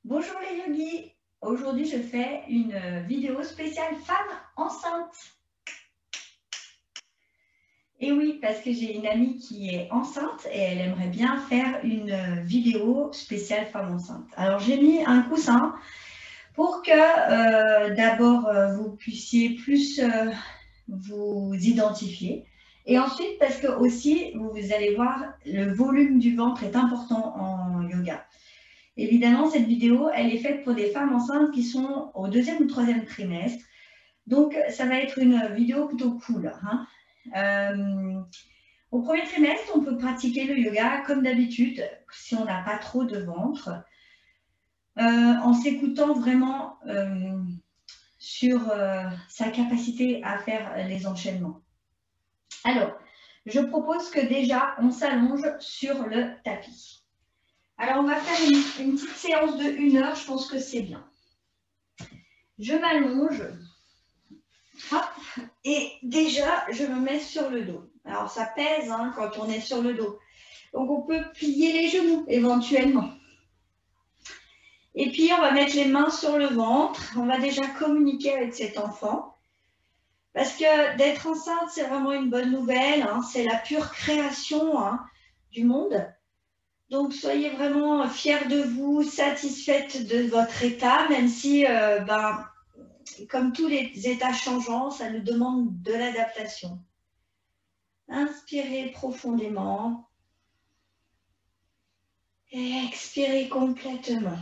Bonjour les yogis, aujourd'hui je fais une vidéo spéciale femme enceinte. Et oui, parce que j'ai une amie qui est enceinte et elle aimerait bien faire une vidéo spéciale femme enceinte. Alors j'ai mis un coussin pour que d'abord vous puissiez plus vous identifier. Et ensuite parce que aussi vous allez voir le volume du ventre est important en yoga. Évidemment, cette vidéo, elle est faite pour des femmes enceintes qui sont au 2e ou 3e trimestre. Donc, ça va être une vidéo plutôt cool. Au 1er trimestre, on peut pratiquer le yoga comme d'habitude, si on n'a pas trop de ventre, en s'écoutant vraiment sur sa capacité à faire les enchaînements. Alors, je propose que déjà, on s'allonge sur le tapis. Alors, on va faire une petite séance de 1 heure, je pense que c'est bien. Je m'allonge, et déjà, je me mets sur le dos. Alors, ça pèse quand on est sur le dos. Donc, on peut plier les genoux, éventuellement. Et puis, on va mettre les mains sur le ventre. On va déjà communiquer avec cet enfant. Parce que d'être enceinte, c'est vraiment une bonne nouvelle. C'est la pure création du monde. Donc, soyez vraiment fiers de vous, satisfaites de votre état, même si, comme tous les états changeants, ça nous demande de l'adaptation. Inspirez profondément et expirez complètement.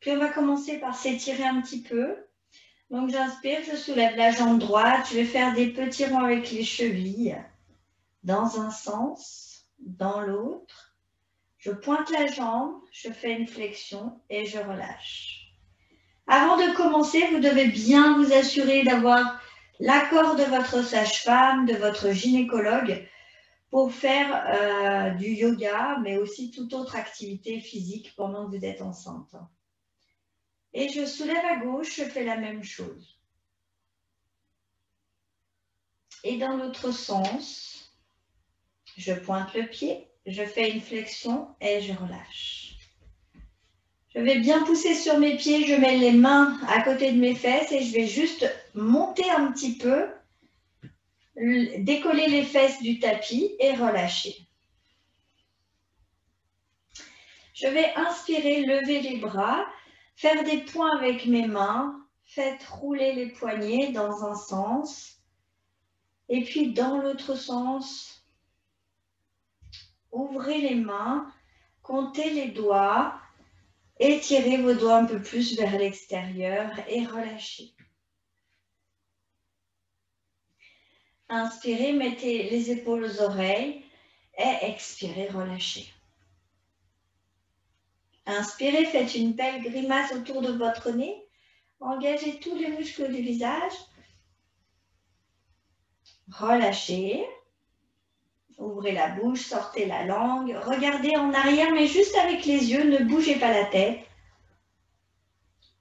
Puis, on va commencer par s'étirer un petit peu. Donc, j'inspire, je soulève la jambe droite. Je vais faire des petits rangs avec les chevilles dans un sens, dans l'autre. Je pointe la jambe, je fais une flexion et je relâche. Avant de commencer, vous devez bien vous assurer d'avoir l'accord de votre sage-femme, de votre gynécologue pour faire du yoga, mais aussi toute autre activité physique pendant que vous êtes enceinte. Et je soulève à gauche, je fais la même chose. Et dans l'autre sens, je pointe le pied, je fais une flexion et je relâche. Je vais bien pousser sur mes pieds, je mets les mains à côté de mes fesses et je vais juste monter un petit peu, décoller les fesses du tapis et relâcher. Je vais inspirer, lever les bras, faire des points avec mes mains, faites rouler les poignets dans un sens et puis dans l'autre sens, ouvrez les mains, comptez les doigts, étirez vos doigts un peu plus vers l'extérieur et relâchez. Inspirez, mettez les épaules aux oreilles et expirez, relâchez. Inspirez, faites une belle grimace autour de votre nez. Engagez tous les muscles du visage. Relâchez. Ouvrez la bouche, sortez la langue. Regardez en arrière, mais juste avec les yeux. Ne bougez pas la tête.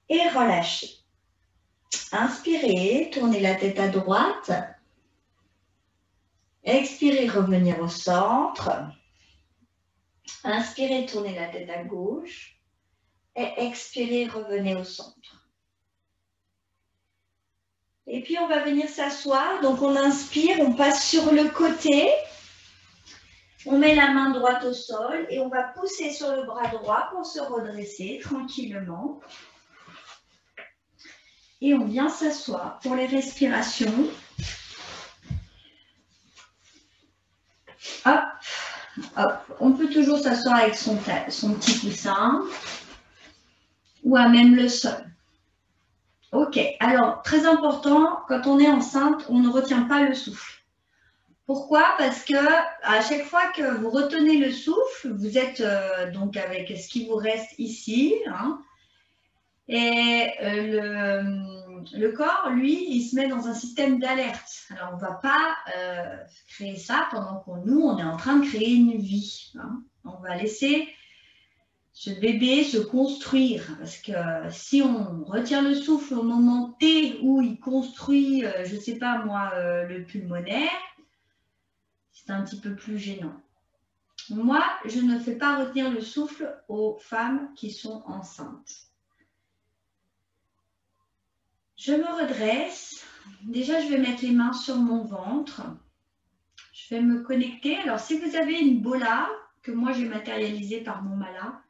Et relâchez. Inspirez, tournez la tête à droite. Expirez, revenir au centre. Inspirez, tournez la tête à gauche. Et expirez, revenez au centre. Et puis, on va venir s'asseoir. Donc, on inspire, on passe sur le côté. On met la main droite au sol et on va pousser sur le bras droit pour se redresser tranquillement. Et on vient s'asseoir pour les respirations. Hop, hop. On peut toujours s'asseoir avec son petit coussin ou à même le sol. Ok, alors très important, quand on est enceinte, on ne retient pas le souffle. Pourquoi? Parce que à chaque fois que vous retenez le souffle, vous êtes donc avec ce qui vous reste ici, et le corps, lui, il se met dans un système d'alerte. Alors, on ne va pas créer ça pendant que nous, on est en train de créer une vie. On va laisser ce bébé se construire, parce que si on retient le souffle au moment T où il construit, je ne sais pas moi, le pulmonaire, c'est un petit peu plus gênant. Moi, je ne fais pas retenir le souffle aux femmes qui sont enceintes. Je me redresse. Déjà, je vais mettre les mains sur mon ventre. Je vais me connecter. Alors, si vous avez une bola, que moi j'ai matérialisée par mon mala,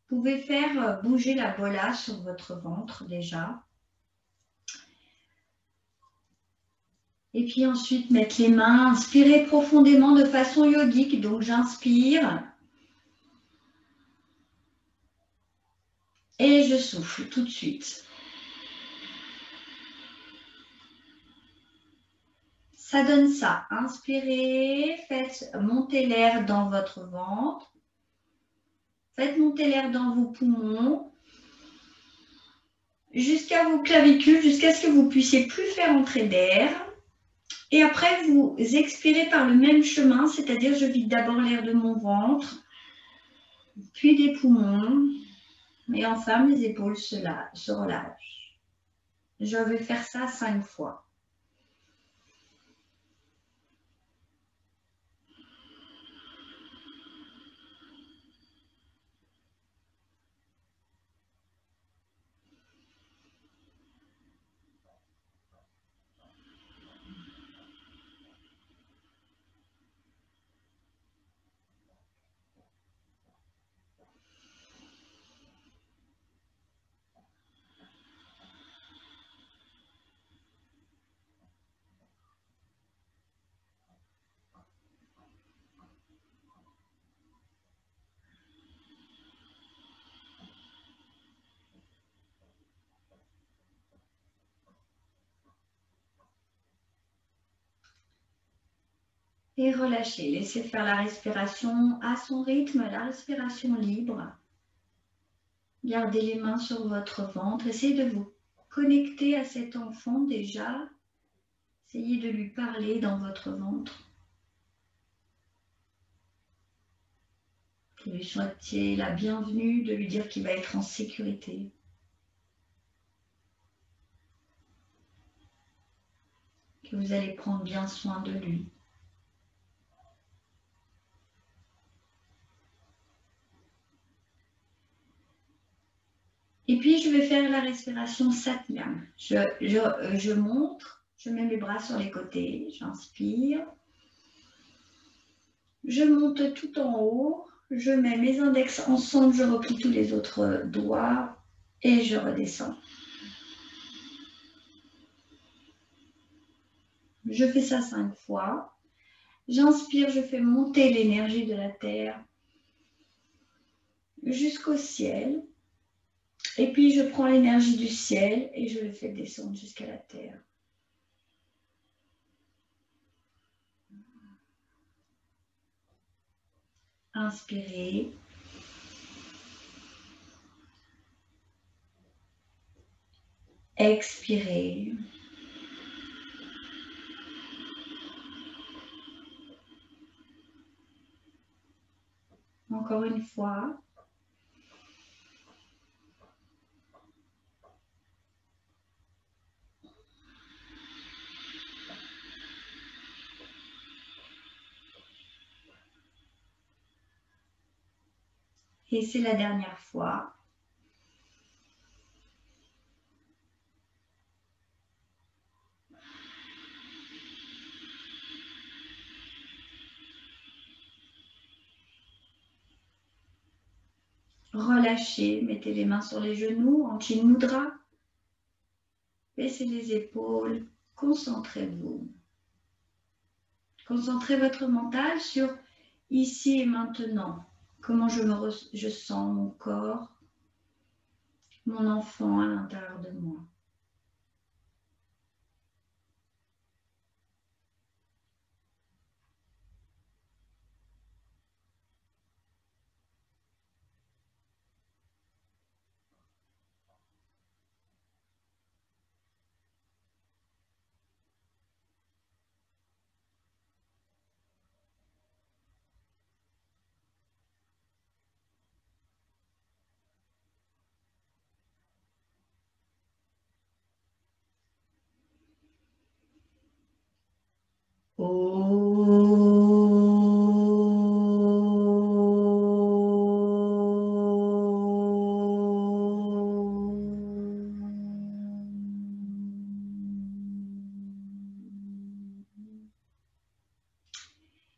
vous pouvez faire bouger la bola sur votre ventre déjà. Et puis ensuite, mettre les mains, inspirer profondément de façon yogique. Donc, j'inspire. Et je souffle tout de suite. Ça donne ça. Inspirez, faites monter l'air dans votre ventre. Faites monter l'air dans vos poumons. Jusqu'à vos clavicules, jusqu'à ce que vous puissiez plus faire entrer d'air. Et après, vous expirez par le même chemin, c'est-à-dire je vide d'abord l'air de mon ventre, puis des poumons, et enfin mes épaules se relâchent. Je vais faire ça 5 fois. Et relâchez, laissez faire la respiration à son rythme, la respiration libre. Gardez les mains sur votre ventre, essayez de vous connecter à cet enfant déjà. Essayez de lui parler dans votre ventre. Que lui souhaitiez la bienvenue, de lui dire qu'il va être en sécurité. Que vous allez prendre bien soin de lui. Et puis, je vais faire la respiration Satnam. Je montre, je mets mes bras sur les côtés, j'inspire. Je monte tout en haut, je mets mes index ensemble, je replie tous les autres doigts et je redescends. Je fais ça 5 fois. J'inspire, je fais monter l'énergie de la terre jusqu'au ciel. Et puis, je prends l'énergie du ciel et je le fais descendre jusqu'à la terre. Inspirez. Expirez. Encore une fois. Et c'est la dernière fois. Relâchez, mettez les mains sur les genoux en Chin Mudra. Baissez les épaules, concentrez-vous. Concentrez votre mental sur ici et maintenant. Comment je sens mon corps, mon enfant à l'intérieur de moi.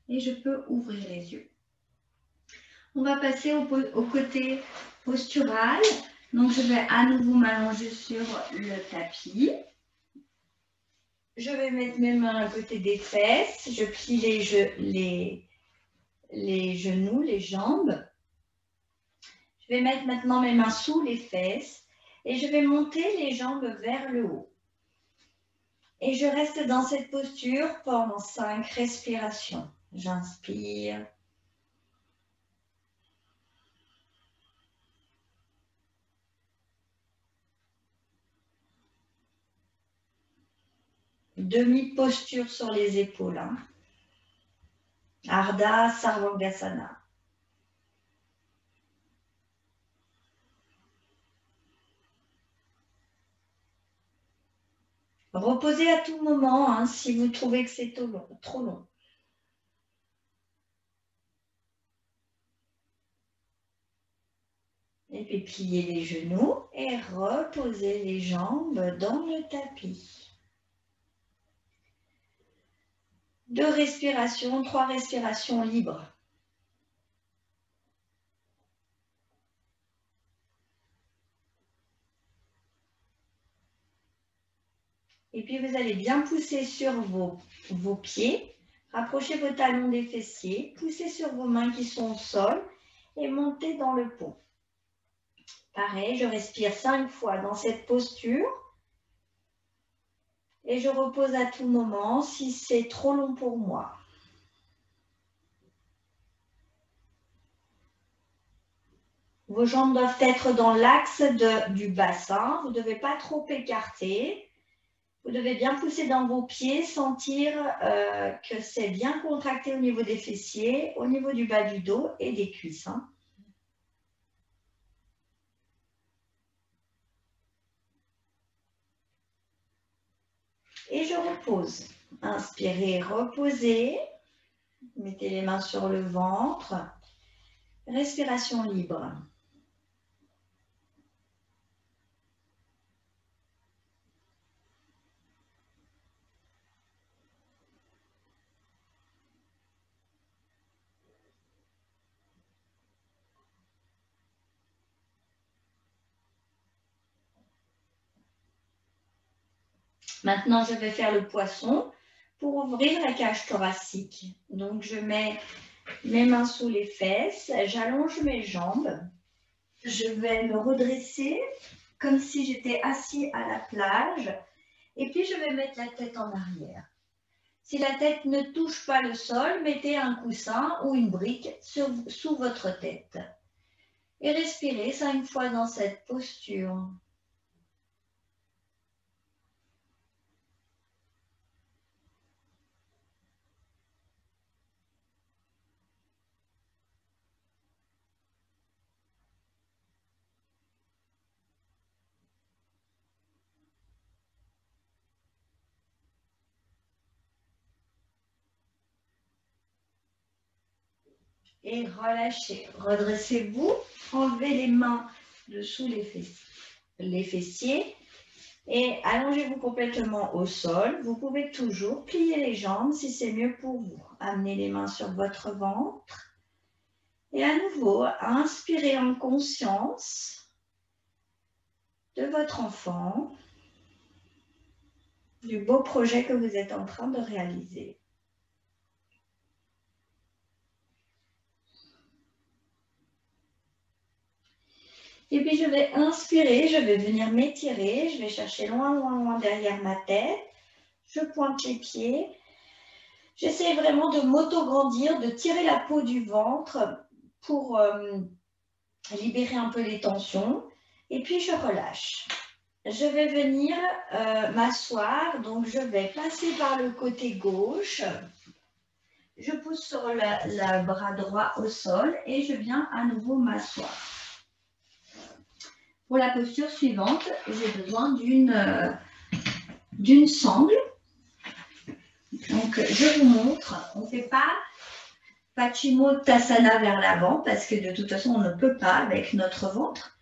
et je peux ouvrir les yeux. On va passer au côté postural. Donc, je vais à nouveau m'allonger sur le tapis. Je vais mettre mes mains à côté des fesses. Je plie les genoux, les jambes. Je vais mettre maintenant mes mains sous les fesses et je vais monter les jambes vers le haut. Et je reste dans cette posture pendant 5 respirations. J'inspire. Demi-posture sur les épaules. Ardha Sarvangasana. Reposez à tout moment si vous trouvez que c'est trop long. Et puis pliez les genoux et reposez les jambes dans le tapis. 2 respirations, 3 respirations libres. Et puis vous allez bien pousser sur vos pieds. Rapprochez vos talons des fessiers. Poussez sur vos mains qui sont au sol et montez dans le pont. Pareil, je respire 5 fois dans cette posture. Et je repose à tout moment si c'est trop long pour moi. Vos jambes doivent être dans l'axe du bassin. Vous ne devez pas trop écarter. Vous devez bien pousser dans vos pieds, sentir que c'est bien contracté au niveau des fessiers, au niveau du bas du dos et des cuisses. Et je repose. Inspirez, reposez. Mettez les mains sur le ventre. Respiration libre. Maintenant, je vais faire le poisson pour ouvrir la cage thoracique. Donc, je mets mes mains sous les fesses, j'allonge mes jambes. Je vais me redresser comme si j'étais assis à la plage. Et puis, je vais mettre la tête en arrière. Si la tête ne touche pas le sol, mettez un coussin ou une brique sous votre tête. Et respirez 5 fois dans cette posture. Et relâchez. Redressez-vous, enlevez les mains dessous les fessiers et allongez-vous complètement au sol. Vous pouvez toujours plier les jambes si c'est mieux pour vous. Amenez les mains sur votre ventre et à nouveau, inspirez en conscience de votre enfant, du beau projet que vous êtes en train de réaliser. Et puis, je vais inspirer, je vais venir m'étirer, je vais chercher loin, loin, loin derrière ma tête. Je pointe les pieds. J'essaie vraiment de m'auto-grandir, de tirer la peau du ventre pour libérer un peu les tensions. Et puis, je relâche. Je vais venir m'asseoir, donc je vais passer par le côté gauche. Je pousse sur le bras droit au sol et je viens à nouveau m'asseoir. Pour la posture suivante, j'ai besoin d'une sangle. Donc, je vous montre. On ne fait pas Paschimottanasana vers l'avant parce que de toute façon, on ne peut pas avec notre ventre.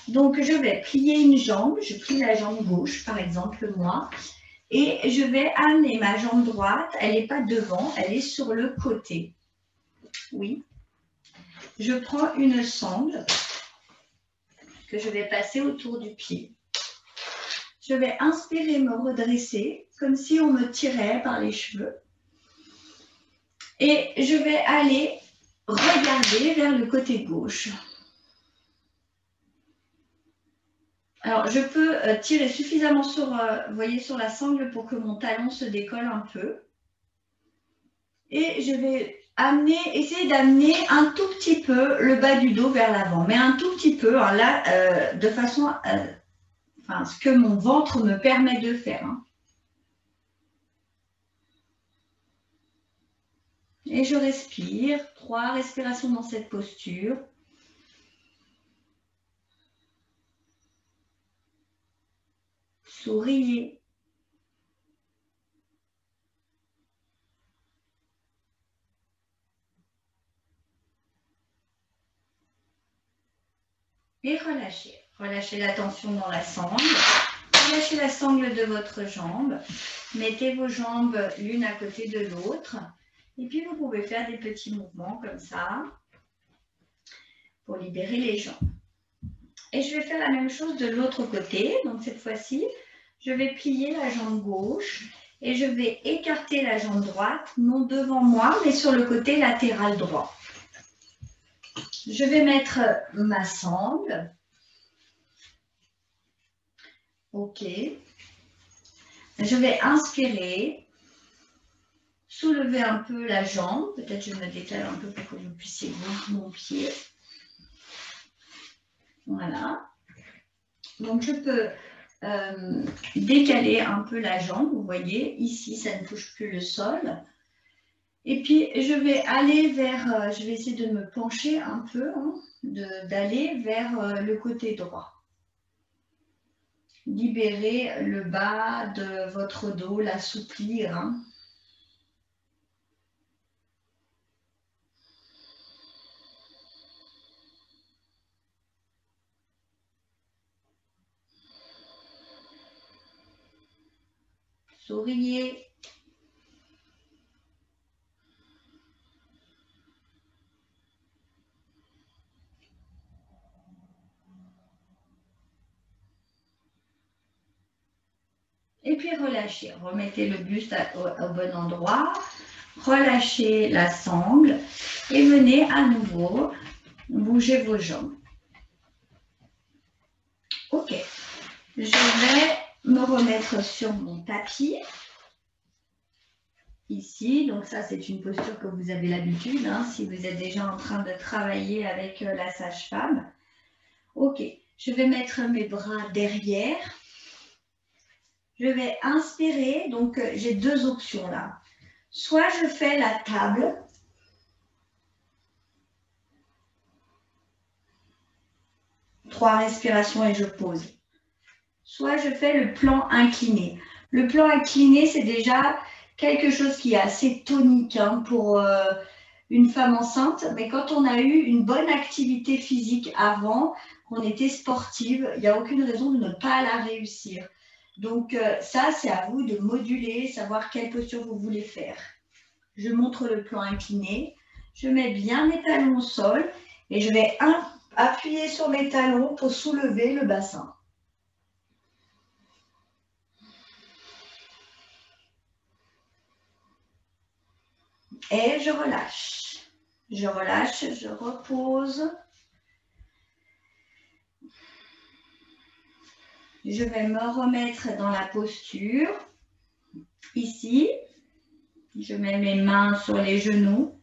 Donc, je vais plier une jambe. Je plie la jambe gauche, par exemple, moi. Et je vais amener ma jambe droite, elle n'est pas devant, elle est sur le côté. Oui. Je prends une sangle que je vais passer autour du pied. Je vais inspirer, me redresser, comme si on me tirait par les cheveux. Et je vais aller regarder vers le côté gauche. Alors, je peux tirer suffisamment sur, vous voyez, sur la sangle pour que mon talon se décolle un peu. Et je vais essayer d'amener un tout petit peu le bas du dos vers l'avant. Mais un tout petit peu, hein, là, de façon, ce que mon ventre me permet de faire. Hein. Et je respire. 3 respirations dans cette posture. Souriez. Et relâchez. Relâchez la tension dans la sangle. Relâchez la sangle de votre jambe. Mettez vos jambes l'une à côté de l'autre. Et puis, vous pouvez faire des petits mouvements comme ça pour libérer les jambes. Et je vais faire la même chose de l'autre côté. Donc, cette fois-ci, je vais plier la jambe gauche et je vais écarter la jambe droite, non devant moi, mais sur le côté latéral droit. Je vais mettre ma sangle. OK. Je vais inspirer, soulever un peu la jambe. Peut-être je me décale un peu pour que vous puissiez voir mon pied. Voilà. Donc, je peux décaler un peu la jambe. Vous voyez, ici, ça ne touche plus le sol. Et puis, je vais aller vers, je vais essayer de me pencher un peu, hein, d'aller vers le côté droit. Libérez le bas de votre dos, l'assouplir. Hein. Souriez. Et puis relâchez. Remettez le buste au bon endroit. Relâchez la sangle et venez à nouveau bouger vos jambes. OK. Je vais me remettre sur mon tapis. Ici, donc ça c'est une posture que vous avez l'habitude, hein, si vous êtes déjà en train de travailler avec la sage-femme. OK, je vais mettre mes bras derrière. Je vais inspirer, donc j'ai 2 options là. Soit je fais la table. Trois respirations et je pose. Soit je fais le plan incliné. Le plan incliné, c'est déjà quelque chose qui est assez tonique hein, pour une femme enceinte. Mais quand on a eu une bonne activité physique avant, qu'on était sportive, il n'y a aucune raison de ne pas la réussir. Donc ça, c'est à vous de moduler, savoir quelle posture vous voulez faire. Je montre le plan incliné. Je mets bien mes talons au sol et je vais appuyer sur mes talons pour soulever le bassin. Et je relâche. Je relâche, je repose. Je vais me remettre dans la posture. Ici, je mets mes mains sur les genoux.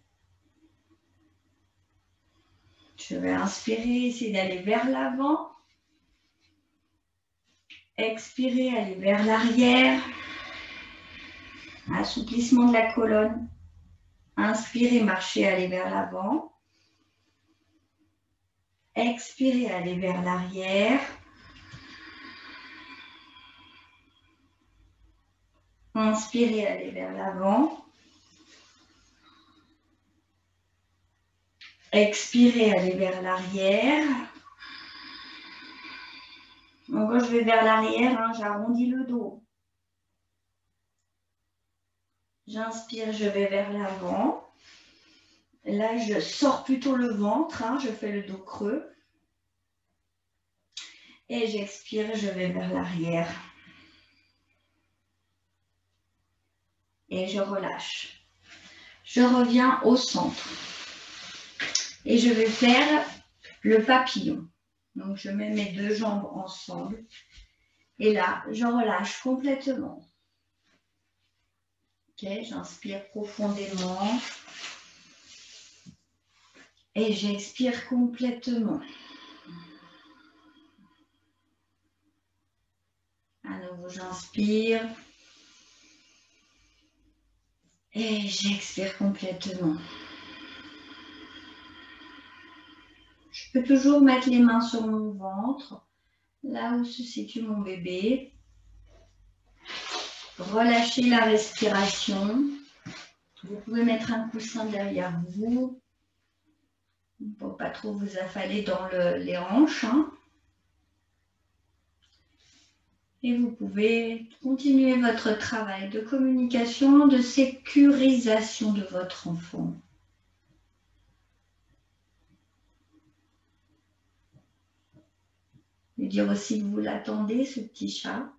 Je vais inspirer, essayer d'aller vers l'avant. Expirer, aller vers l'arrière. Assouplissement de la colonne. Inspirez, marchez, aller vers l'avant. Expirez, aller vers l'arrière. Inspirez, aller vers l'avant. Expirez, aller vers l'arrière. Donc, quand je vais vers l'arrière, hein, j'arrondis le dos. J'inspire, je vais vers l'avant. Là, je sors plutôt le ventre, hein, je fais le dos creux. Et j'expire, je vais vers l'arrière. Et je relâche. Je reviens au centre. Et je vais faire le papillon. Donc, je mets mes deux jambes ensemble. Et là, je relâche complètement. Ok, j'inspire profondément. Et j'expire complètement. À nouveau, j'inspire. Et j'expire complètement. Je peux toujours mettre les mains sur mon ventre, là où se situe mon bébé. Relâchez la respiration. Vous pouvez mettre un coussin derrière vous pour ne pas trop vous affaler dans les hanches. Hein. Et vous pouvez continuer votre travail de communication, de sécurisation de votre enfant. Lui dire aussi que vous l'attendez, ce petit chat.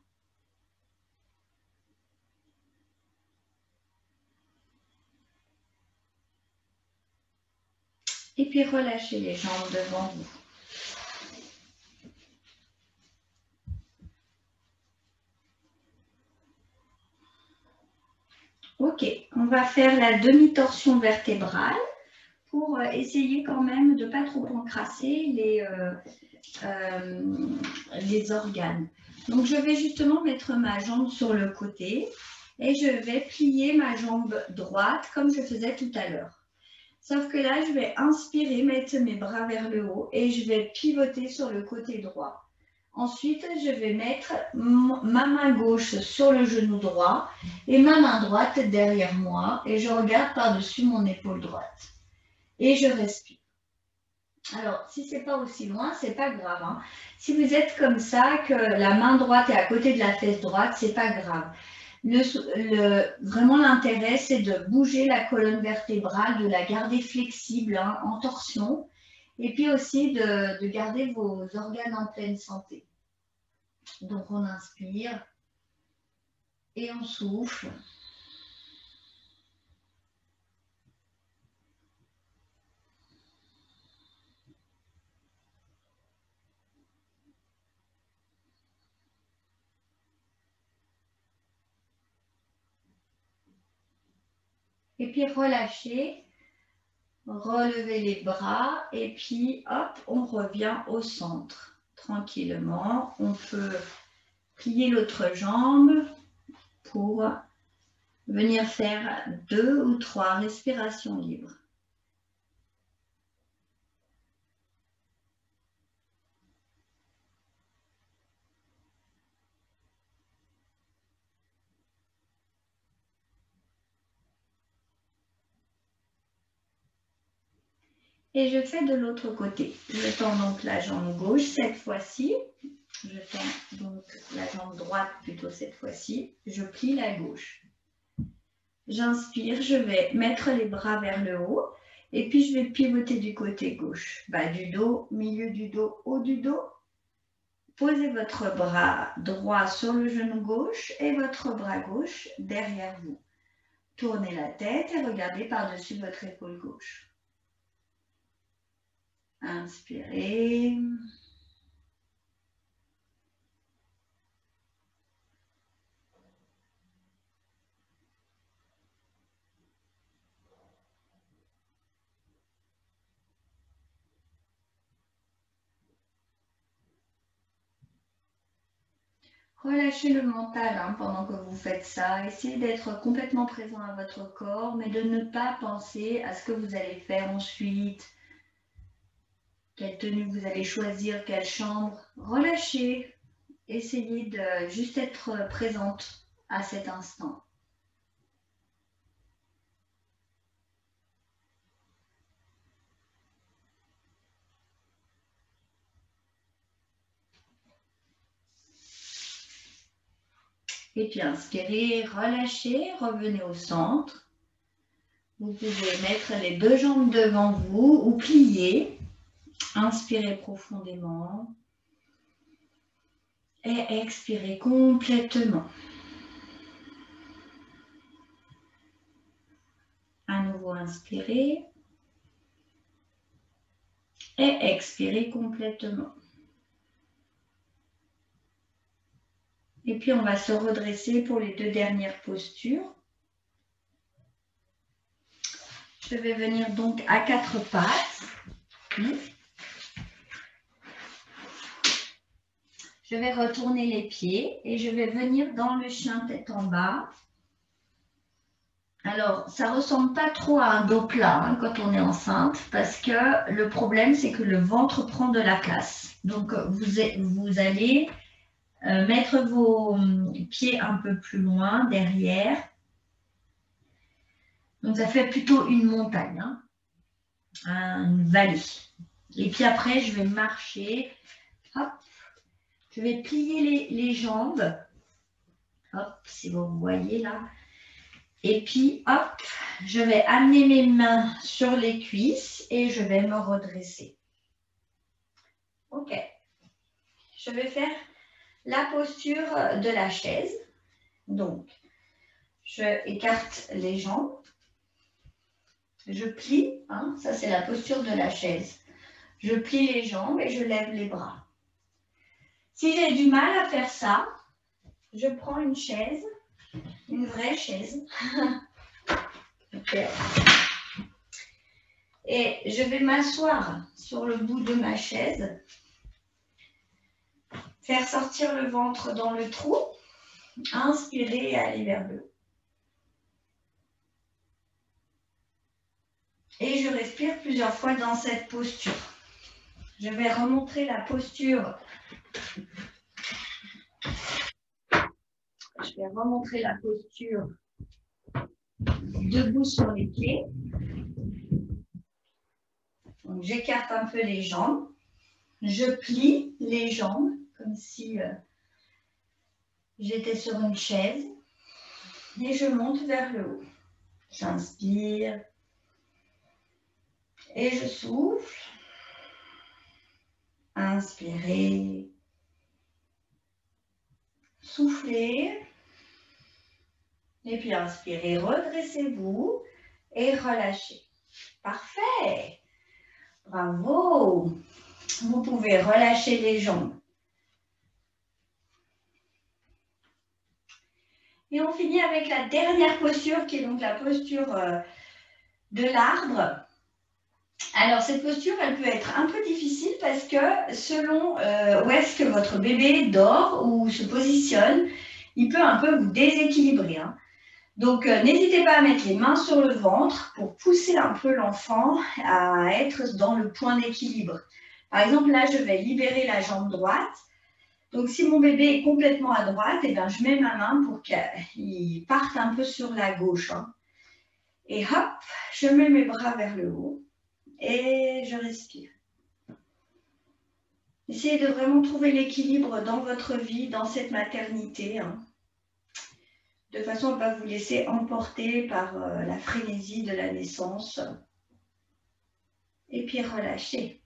Et puis relâchez les jambes devant vous. Ok, on va faire la demi-torsion vertébrale pour essayer quand même de ne pas trop encrasser les organes. Donc je vais justement mettre ma jambe sur le côté et je vais plier ma jambe droite comme je faisais tout à l'heure. Sauf que là, je vais inspirer, mettre mes bras vers le haut et je vais pivoter sur le côté droit. Ensuite, je vais mettre ma main gauche sur le genou droit et ma main droite derrière moi et je regarde par-dessus mon épaule droite. Et je respire. Alors, si ce n'est pas aussi loin, ce n'est pas grave. Hein. Si vous êtes comme ça, que la main droite est à côté de la fesse droite, ce n'est pas grave. Vraiment, l'intérêt, c'est de bouger la colonne vertébrale, de la garder flexible, hein, en torsion, et puis aussi de garder vos organes en pleine santé. Donc, on inspire et on souffle. Et puis, relâchez. Relevez les bras et puis hop, on revient au centre. Tranquillement, on peut plier l'autre jambe pour venir faire 2 ou 3 respirations libres. Et je fais de l'autre côté. Je tends donc la jambe gauche cette fois-ci. Je tends donc la jambe droite plutôt cette fois-ci. Je plie la gauche. J'inspire, je vais mettre les bras vers le haut. Et puis, je vais pivoter du côté gauche. Bas du dos, milieu du dos, haut du dos. Posez votre bras droit sur le genou gauche et votre bras gauche derrière vous. Tournez la tête et regardez par-dessus votre épaule gauche. Inspirez. Relâchez le mental hein, pendant que vous faites ça. Essayez d'être complètement présent à votre corps, mais de ne pas penser à ce que vous allez faire ensuite, quelle tenue vous allez choisir, quelle chambre. Relâchez. Essayez de juste être présente à cet instant. Et puis inspirez, relâchez, revenez au centre. Vous pouvez mettre les deux jambes devant vous ou plier. Inspirez profondément. Et expirez complètement. À nouveau, inspirez. Et expirez complètement. Et puis, on va se redresser pour les deux dernières postures. Je vais venir donc à quatre pattes. Je vais retourner les pieds et je vais venir dans le chien tête en bas. Alors, ça ne ressemble pas trop à un dos plat quand on est enceinte parce que le problème, c'est que le ventre prend de la place. Donc, vous allez mettre vos pieds un peu plus loin derrière. Donc, ça fait plutôt une montagne, une vallée. Et puis après, je vais marcher. Hop. Je vais plier les jambes. Hop, si vous voyez là. Et puis, hop, je vais amener mes mains sur les cuisses et je vais me redresser. Ok. Je vais faire la posture de la chaise. Donc, je écarte les jambes. Je plie, ça c'est la posture de la chaise. Je plie les jambes et je lève les bras. Si j'ai du mal à faire ça, je prends une chaise, une vraie chaise. Okay. Et je vais m'asseoir sur le bout de ma chaise, faire sortir le ventre dans le trou, inspirer et aller vers le haut. Et je respire plusieurs fois dans cette posture. Je vais remontrer la posture. Je vais remontrer la posture debout sur les pieds. Donc, j'écarte un peu les jambes. Je plie les jambes comme si j'étais sur une chaise. Et je monte vers le haut. J'inspire. Et je souffle. Inspirez. Soufflez. Et puis inspirez, redressez-vous et relâchez. Parfait. Bravo. Vous pouvez relâcher les jambes. Et on finit avec la dernière posture qui est donc la posture de l'arbre. Alors cette posture, elle peut être un peu difficile parce que selon où est-ce que votre bébé dort ou se positionne, il peut un peu vous déséquilibrer. Donc n'hésitez pas à mettre les mains sur le ventre pour pousser un peu l'enfant à être dans le point d'équilibre. Par exemple, là, je vais libérer la jambe droite. Donc, si mon bébé est complètement à droite, eh bien, je mets ma main pour qu'il parte un peu sur la gauche. Et hop, je mets mes bras vers le haut et je respire. Essayez de vraiment trouver l'équilibre dans votre vie, dans cette maternité, de façon à ne pas vous laisser emporter par la frénésie de la naissance. Et puis, relâchez.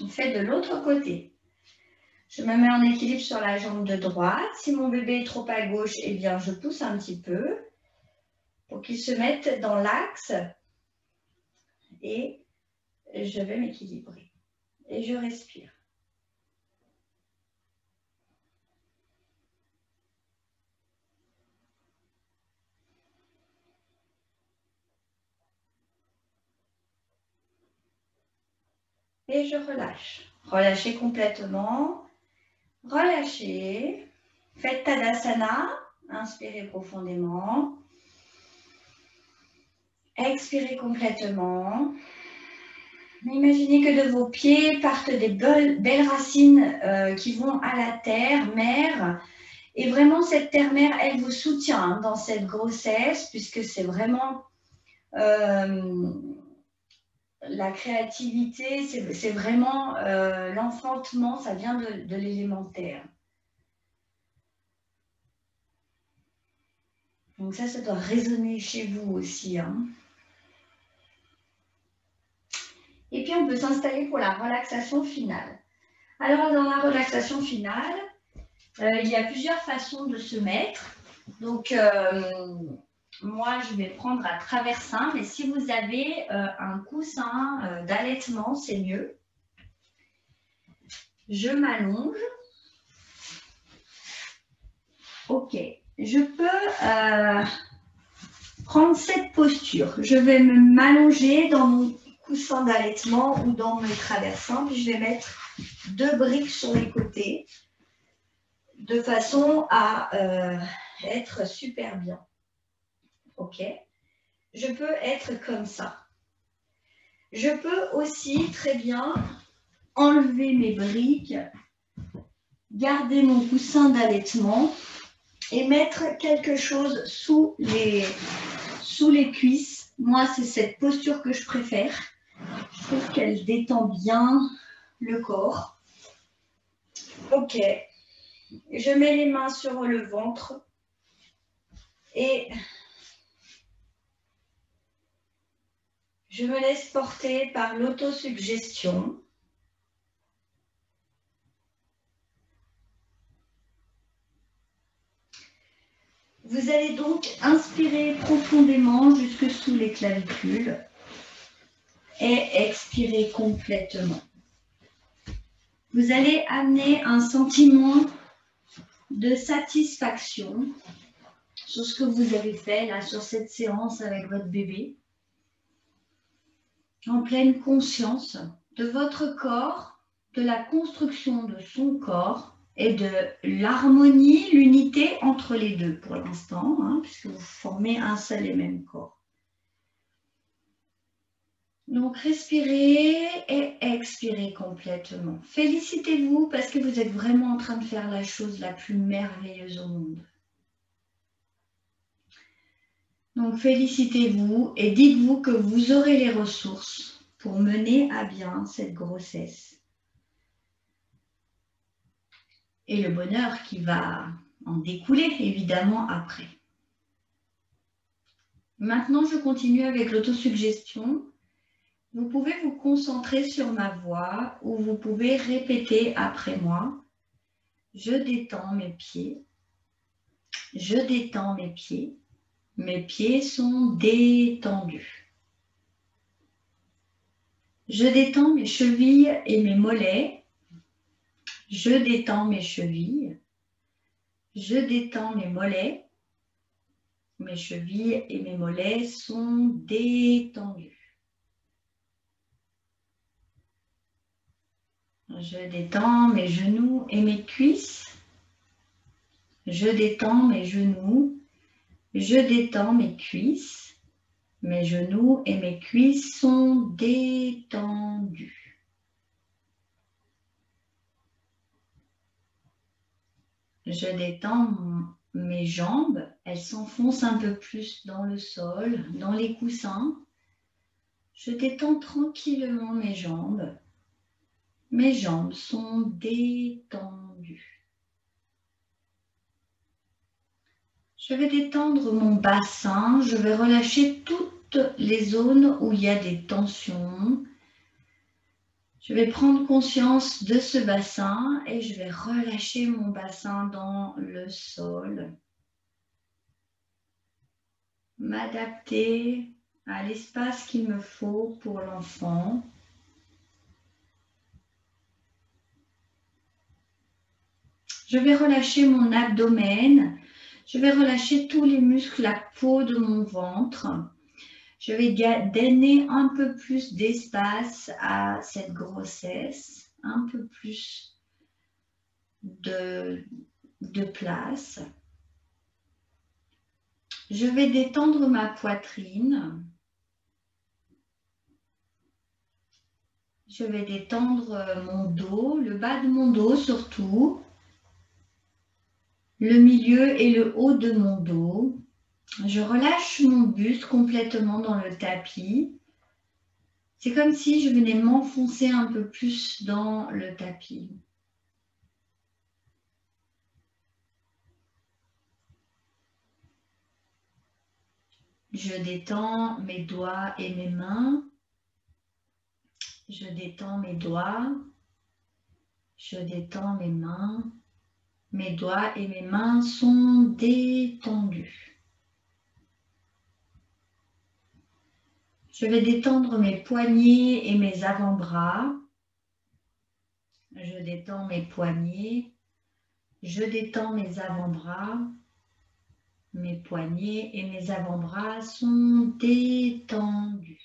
On fait de l'autre côté. Je me mets en équilibre sur la jambe de droite. Si mon bébé est trop à gauche, eh bien, je pousse un petit peu pour qu'il se mette dans l'axe. Et je vais m'équilibrer. Et je respire. Et je relâche. Relâchez complètement. Relâchez. Faites Tadasana. Inspirez profondément. Expirez complètement. Imaginez que de vos pieds partent des belles racines qui vont à la terre, mère. Et vraiment, cette terre-mère, elle vous soutient dans cette grossesse, puisque c'est vraiment la créativité, c'est vraiment l'enfantement, ça vient de l'élémentaire. Donc ça doit résonner chez vous aussi, hein. Et puis, on peut s'installer pour la relaxation finale. Alors, dans la relaxation finale, il y a plusieurs façons de se mettre. Donc, moi, je vais prendre à traversin, mais si vous avez un coussin d'allaitement, c'est mieux. Je m'allonge. Ok, je peux prendre cette posture. Je vais m'allonger dans mon coussin d'allaitement ou dans mes traversins, puis je vais mettre 2 briques sur les côtés de façon à être super bien. Ok, je peux être comme ça. Je peux aussi très bien enlever mes briques, garder mon coussin d'allaitement et mettre quelque chose sous les cuisses. Moi, c'est cette posture que je préfère. Je trouve qu'elle détend bien le corps. Ok. Je mets les mains sur le ventre et je me laisse porter par l'autosuggestion. Vous allez donc inspirer profondément jusque sous les clavicules et expirer complètement. Vous allez amener un sentiment de satisfaction sur ce que vous avez fait là, sur cette séance avec votre bébé, en pleine conscience de votre corps, de la construction de son corps et de l'harmonie, l'unité entre les deux pour l'instant, hein, puisque vous formez un seul et même corps. Donc, respirez et expirez complètement. Félicitez-vous parce que vous êtes vraiment en train de faire la chose la plus merveilleuse au monde. Donc, félicitez-vous et dites-vous que vous aurez les ressources pour mener à bien cette grossesse. Et le bonheur qui va en découler, évidemment, après. Maintenant, je continue avec l'autosuggestion. Vous pouvez vous concentrer sur ma voix ou vous pouvez répéter après moi. Je détends mes pieds. Je détends mes pieds. Mes pieds sont détendus. Je détends mes chevilles et mes mollets. Je détends mes chevilles. Je détends mes mollets. Mes chevilles et mes mollets sont détendus. Je détends mes genoux et mes cuisses. Je détends mes genoux. Je détends mes cuisses. Mes genoux et mes cuisses sont détendus. Je détends mes jambes. Elles s'enfoncent un peu plus dans le sol, dans les coussins. Je détends tranquillement mes jambes. Mes jambes sont détendues. Je vais détendre mon bassin. Je vais relâcher toutes les zones où il y a des tensions. Je vais prendre conscience de ce bassin et je vais relâcher mon bassin dans le sol. M'adapter à l'espace qu'il me faut pour l'enfant. Je vais relâcher mon abdomen. Je vais relâcher tous les muscles, la peau de mon ventre. Je vais donner un peu plus d'espace à cette grossesse, un peu plus de place. Je vais détendre ma poitrine. Je vais détendre mon dos, le bas de mon dos surtout, le milieu et le haut de mon dos. Je relâche mon buste complètement dans le tapis. C'est comme si je venais m'enfoncer un peu plus dans le tapis. Je détends mes doigts et mes mains. Je détends mes doigts. Je détends mes mains. Mes doigts et mes mains sont détendus. Je vais détendre mes poignets et mes avant-bras. Je détends mes poignets. Je détends mes avant-bras. Mes poignets et mes avant-bras sont détendus.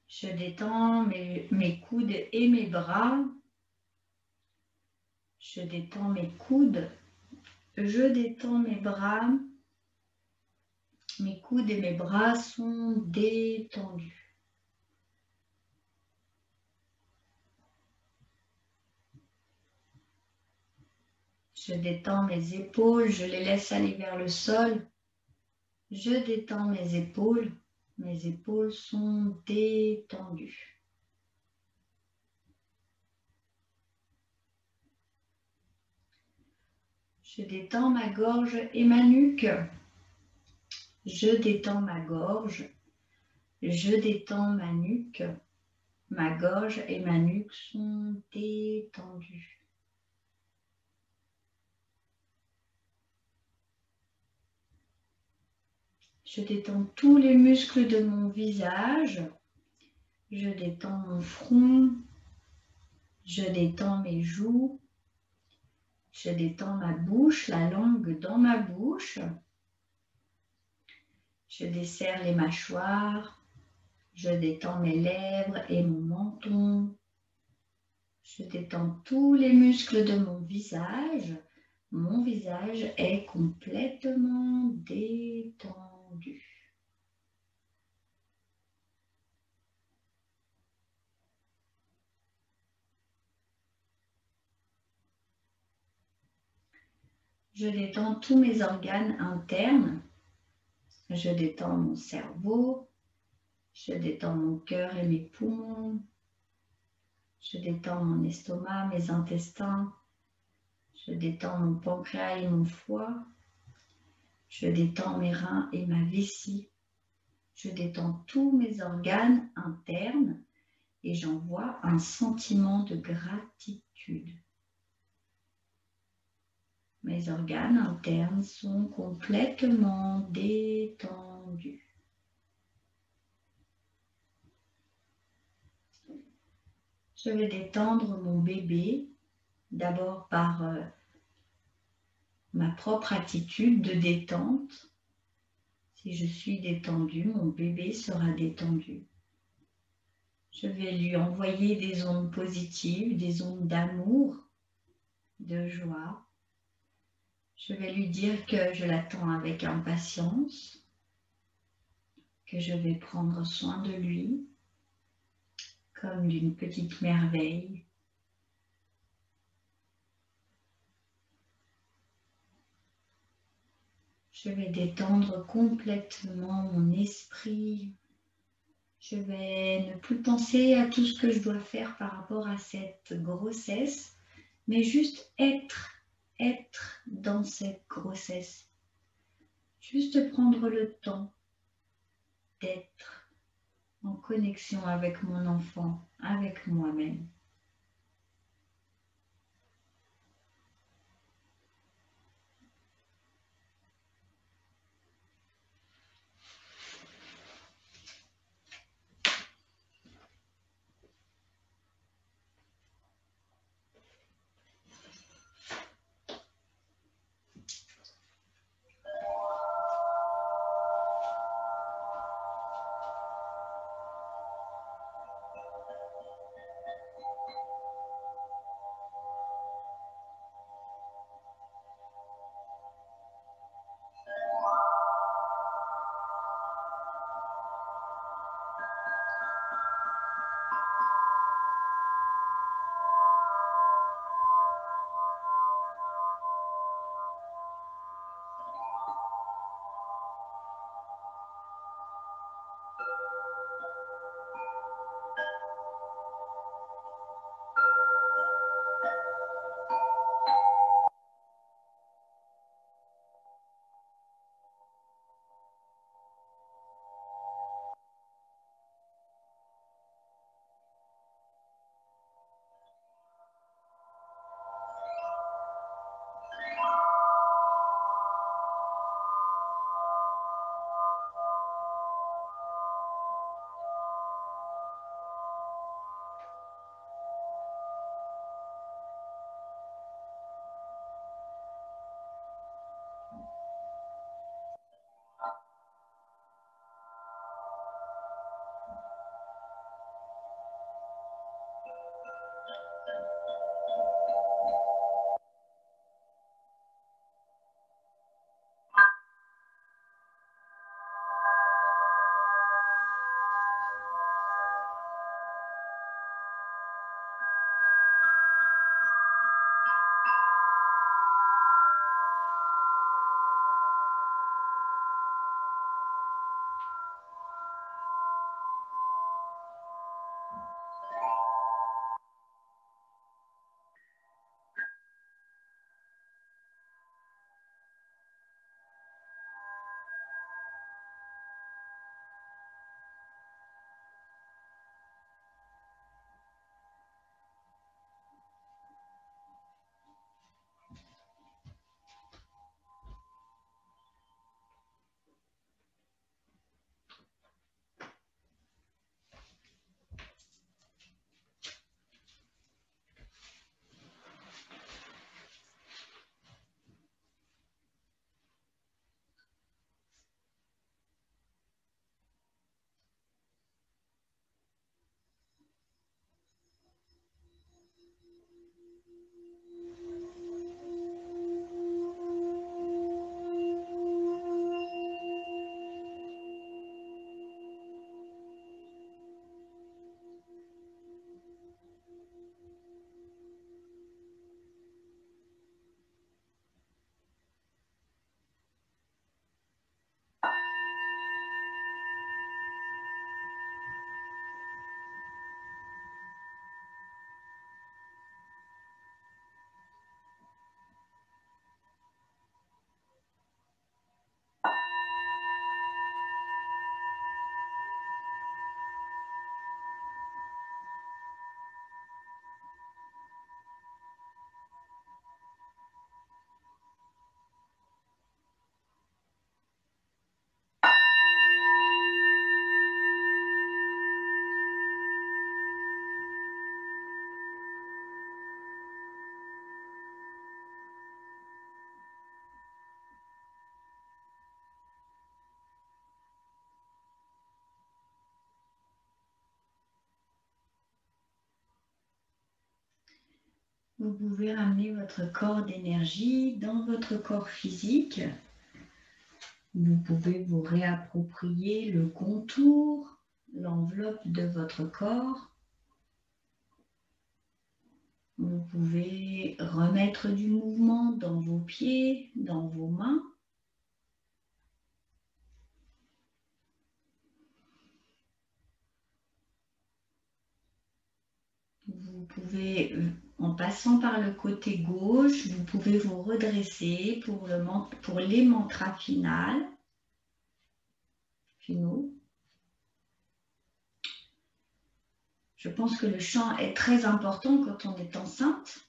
Je détends mes coudes et mes bras. Je détends mes coudes. Je détends mes bras. Mes coudes et mes bras sont détendus. Je détends mes épaules, je les laisse aller vers le sol. Je détends mes épaules sont détendues. Je détends ma gorge et ma nuque. Je détends ma gorge. Je détends ma nuque. Ma gorge et ma nuque sont détendues. Je détends tous les muscles de mon visage. Je détends mon front. Je détends mes joues. Je détends ma bouche, la langue dans ma bouche. Je desserre les mâchoires. Je détends mes lèvres et mon menton. Je détends tous les muscles de mon visage. Mon visage est complètement détendu. Je détends tous mes organes internes. Je détends mon cerveau. Je détends mon cœur et mes poumons. Je détends mon estomac, mes intestins. Je détends mon pancréas et mon foie. Je détends mes reins et ma vessie. Je détends tous mes organes internes et j'envoie un sentiment de gratitude. Mes organes internes sont complètement détendus. Je vais détendre mon bébé, d'abord par ma propre attitude de détente. Si je suis détendue, mon bébé sera détendu. Je vais lui envoyer des ondes positives, des ondes d'amour, de joie. Je vais lui dire que je l'attends avec impatience, que je vais prendre soin de lui comme d'une petite merveille. Je vais détendre complètement mon esprit. Je vais ne plus penser à tout ce que je dois faire par rapport à cette grossesse, mais juste être dans cette grossesse. Juste prendre le temps d'être en connexion avec mon enfant, avec moi-même. Vous pouvez ramener votre corps d'énergie dans votre corps physique. Vous pouvez vous réapproprier le contour, l'enveloppe de votre corps. Vous pouvez remettre du mouvement dans vos pieds, dans vos mains. Vous pouvez, en passant par le côté gauche, vous pouvez vous redresser pour les mantras finaux. Je pense que le chant est très important quand on est enceinte.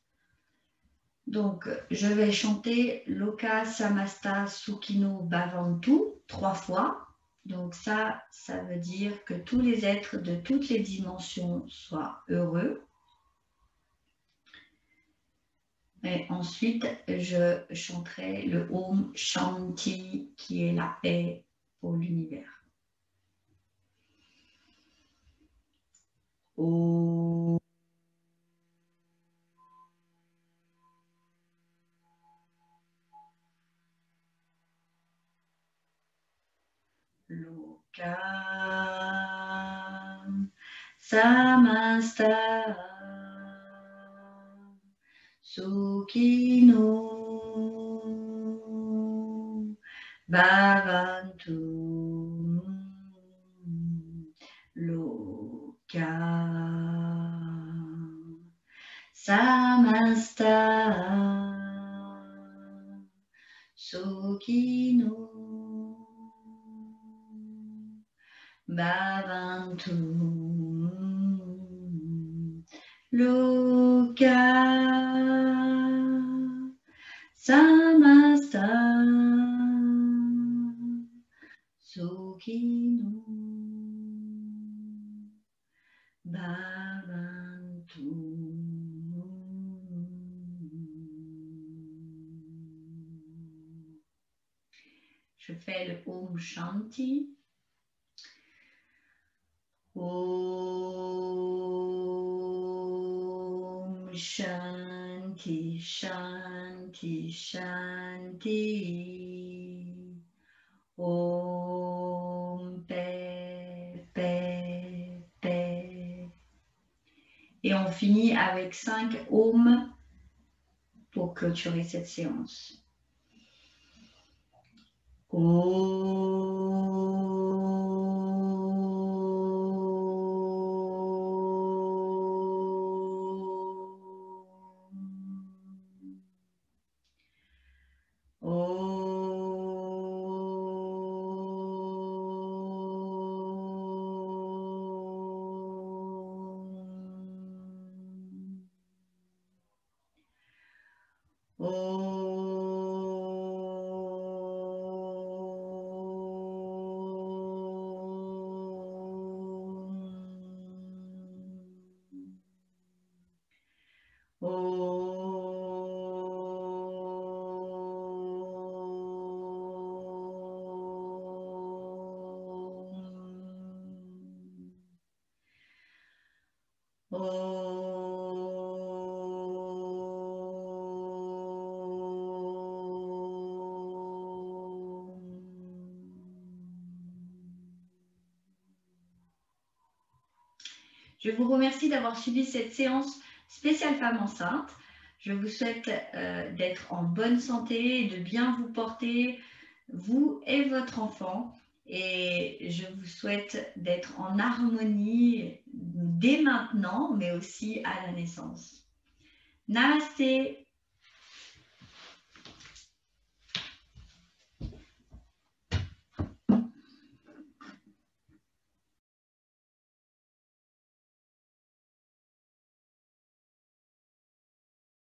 Donc, je vais chanter Loka Samasta Sukhino Bhavantu 3 fois. Donc ça veut dire que tous les êtres de toutes les dimensions soient heureux. Et ensuite, je chanterai le Om Shanti, qui est la paix pour l'univers. Om. Loka Samasta Sukhino Bhavantu Loka Samasta Sukhino Bhavantu Loka Samasta Sukhino Bhavantu. Je fais le Om Shanti. Om Shanti, Shanti, Shanti. Om paix, paix, paix. Et on finit avec 5 Om pour clôturer cette séance. Je vous remercie d'avoir suivi cette séance spéciale femme enceinte. Je vous souhaite d'être en bonne santé, de bien vous porter, vous et votre enfant. Et je vous souhaite d'être en harmonie dès maintenant, mais aussi à la naissance. Namasté.